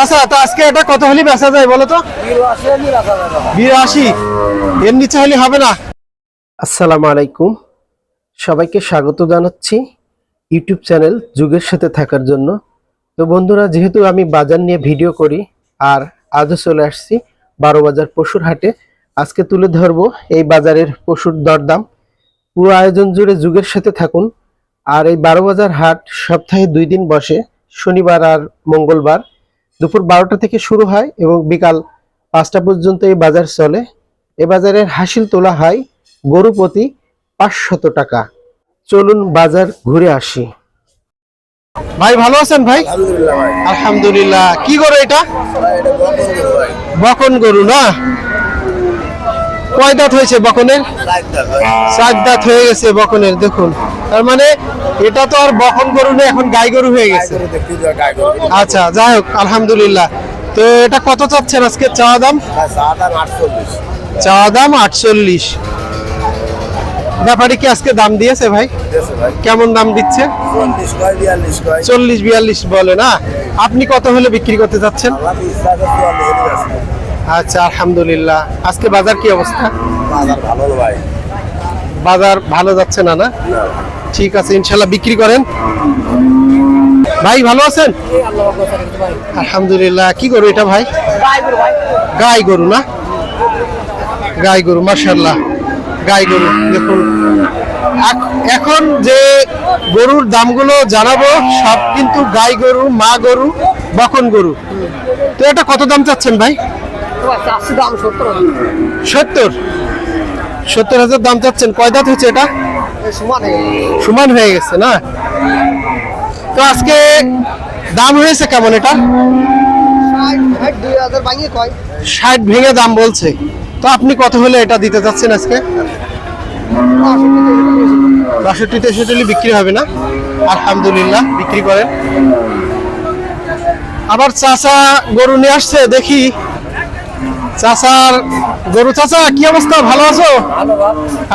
তাছাড়া তো আজকে এটা কত হলে বেচা যায় বলো তো? 82। এর নিচে হলে হবে না। আসসালামু আলাইকুম, সবাইকে স্বাগত জানাচ্ছি ইউটিউব চ্যানেল যুগের সাথে থাকার জন্য। তো বন্ধুরা, যেহেতু আমি বাজার নিয়ে ভিডিও করি আর আজও চলে আসছি 12 বাজার পশুর হাটে, আজকে তুলে ধরবো এই বাজারের পশুর দরদাম। পুরো আয়োজন জুড়ে যুগের সাথে থাকুন। আর এই 12 বাজার হাট সপ্তাহে 2 দিন বসে, শনিবার আর মঙ্গলবার। দুপুর 12টা থেকে শুরু হয় এবং বিকাল 5টা পর্যন্ত এই বাজার চলে। এ বাজারের হাসিল তোলা হয় গরু প্রতি 500 টাকা। চলুন বাজার ঘুরে আসি। ভাই ভালো আছেন ভাই? আলহামদুলিল্লাহ ভাই। আলহামদুলিল্লাহ। কি গরু এটা? বকন গরু না? কয় দাঁত হয়েছে বকনের? 4 দাঁত হয়ে গেছে বকনের। দেখুন, তার মানে এটা তো আর বকন গরু না, এখন গাই গরু হয়ে গেছে। আচ্ছা, যাই হোক, আলহামদুলিল্লাহ। তো এটা কত চাচ্ছেন আজকে চাওয়া দাম? চাওয়া দাম 48। ব্যাপারী কি আজকে দাম দিয়েছে ভাই? কেমন দাম দিচ্ছে? 40-42 বলে না? আপনি কত হলে বিক্রি করতে চাচ্ছেন? আচ্ছা, আলহামদুলিল্লাহ। আজকে বাজার কি অবস্থা? বাজার ভালো যাচ্ছে না? না, ঠিক আছে, ইনশাল্লাহ বিক্রি করেন। ভাই ভালো আছেন? আলহামদুলিল্লাহ। কি গরু এটা ভাই? গাই গরু না? গাই গরু, মাশাআল্লাহ, গাই গরু। দেখুন, এখন যে গরুর দামগুলো জানাবো সব কিন্তু গাই গরু, মা গরু, বকন গরু। তো এটা কত দাম চাচ্ছেন ভাই? 70,000 দাম চাচ্ছেন। কয় দাঁত হচ্ছে এটা? সমান হয়ে গেছে না? তো আজকে দাম হয়েছে কেমন এটা? 60 ভেঙে দাম বলছে। তো আপনি কত হলে এটা দিতে চাচ্ছেন আজকে? 62-63 বিক্রি হবে না? আলহামদুলিল্লাহ, বিক্রি করেন। আবার চাচা গরু নিয়ে আসছে, দেখি চাচার গরু। চাচা কি অবস্থা, ভালো আছো?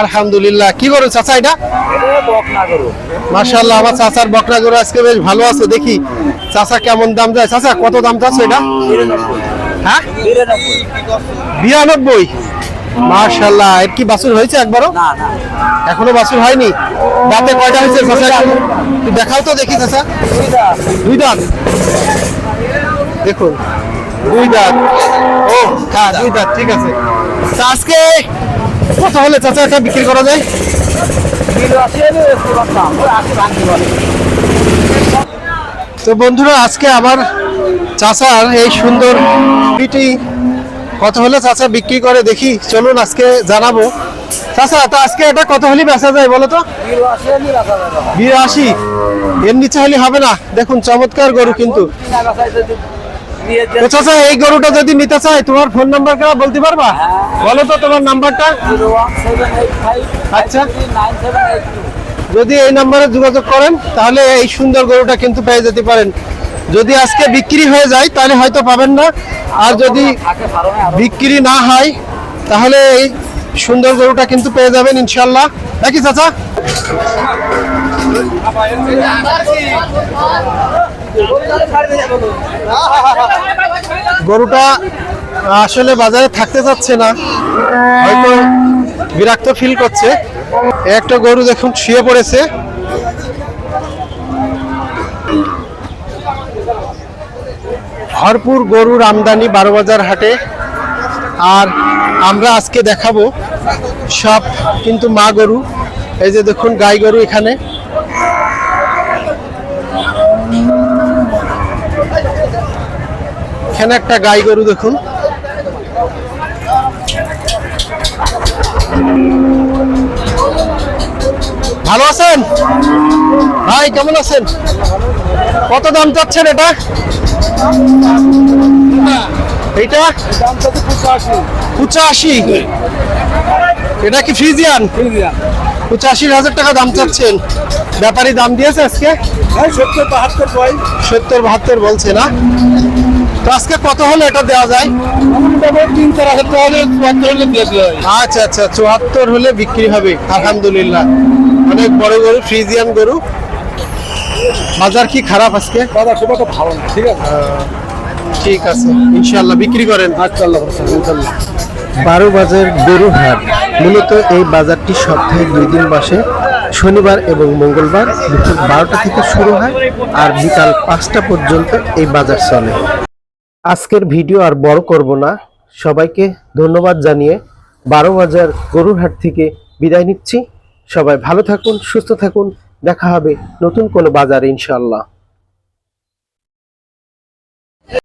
আলহামদুলিল্লাহ। কি গরু চাচা এটা? মাশাআল্লাহ, আমার চাচার বকনা গরু আজকে বেশ ভালো আছে। দেখি চাচা কেমন দাম যায়। চাচা কত দাম চাচ্ছে এটা? হ্যাঁ, 92। মাশাআল্লাহ। এর কি বাছুর হয়েছে একবারও? এখনো বাছুর হয়নি। দাঁতে কয়টা হয়েছে চাচা? একটু দেখাও তো দেখি চাচা। 2 দাঁত। দেখুন, 2 দাঁত। ও হ্যাঁ, 2 দাঁত, ঠিক আছে। আজকে কত হলে চাচা এটা বিক্রি করা যায়? তো বন্ধুরা, আজকে আবার চাচার এই সুন্দর পিটি কত হলে চাচা বিক্রি করে দেখি, চলুন আজকে জানাবো। চাচা তো আজকে এটা কত হলে বেচা যায় বলো তো? 82। এর নিচে হলে হবে না? দেখুন, চমৎকার গরু কিন্তু। চাচা এই গরুটা যদি নিতে চাই, তোমার ফোন নাম্বারটা বলতে পারবা? বলো তো তোমার নাম্বারটা। আচ্ছা, যদি এই নাম্বারে যোগাযোগ করেন তাহলে এই সুন্দর গরুটা কিন্তু পেয়ে যেতে পারেন। যদি আজকে বিক্রি হয়ে যায় তাহলে হয়তো পাবেন না, আর যদি বিক্রি না হয় তাহলে এই সুন্দর গরুটা কিন্তু পেয়ে যাবেন ইনশাল্লাহ। নাকি চাচা? গরুটা আসলে বাজারে থাকতে যাচ্ছে না, হয়তো বিরক্ত ফিল করছে। একটা গরু দেখুন শুয়ে পড়েছে। ভরপুর গরুর আমদানি 12 বাজার হাটে। আর আমরা আজকে দেখাবো সব কিন্তু মা গরু। এই যে দেখুন, গাই গরু এখানে। এখানে একটা গাই গরু দেখুন। ভালো আছেন ভাই? কেমন আছেন? কত দাম চাচ্ছেন এটা? এইটা 85। এটা কি ফ্রিজিয়ান? 85,000 টাকা দাম চাচ্ছেন। ব্যাপারী দাম দিয়েছে আজকে? 70-72 বলছে না? তো আজকে কত হলে এটা দেওয়া যায়? 3-4 আচ্ছা আচ্ছা, 74 হলে বিক্রি হবে। আলহামদুলিল্লাহ, অনেক বড় গরু, ফ্রিজিয়ান গরু। বাজার কি খারাপ আজকে? বাজার খুব একটা ভালো না, ঠিক আছে। ঠিক আছে, ইনশাআল্লাহ বিক্রি করেন। আচ্ছা, আল্লাহ ভরসা, ইনশাআল্লাহ। 12 বাজার গরুর হাট। মূলত এই বাজারটি সপ্তাহে 2 দিন বসে, শনিবার এবং মঙ্গলবার দুপুর 12টা থেকে শুরু হয় আর বিকাল 5টা পর্যন্ত এই বাজার চলে। আজকের ভিডিও আর বড় করব না, সবাইকে ধন্যবাদ জানিয়ে 12 বাজার গরুর হাট থেকে বিদায় নিচ্ছি। সবাই ভালো থাকুন, সুস্থ থাকুন, দেখা হবে নতুন কোনো বাজারে ইনশাআল্লাহ।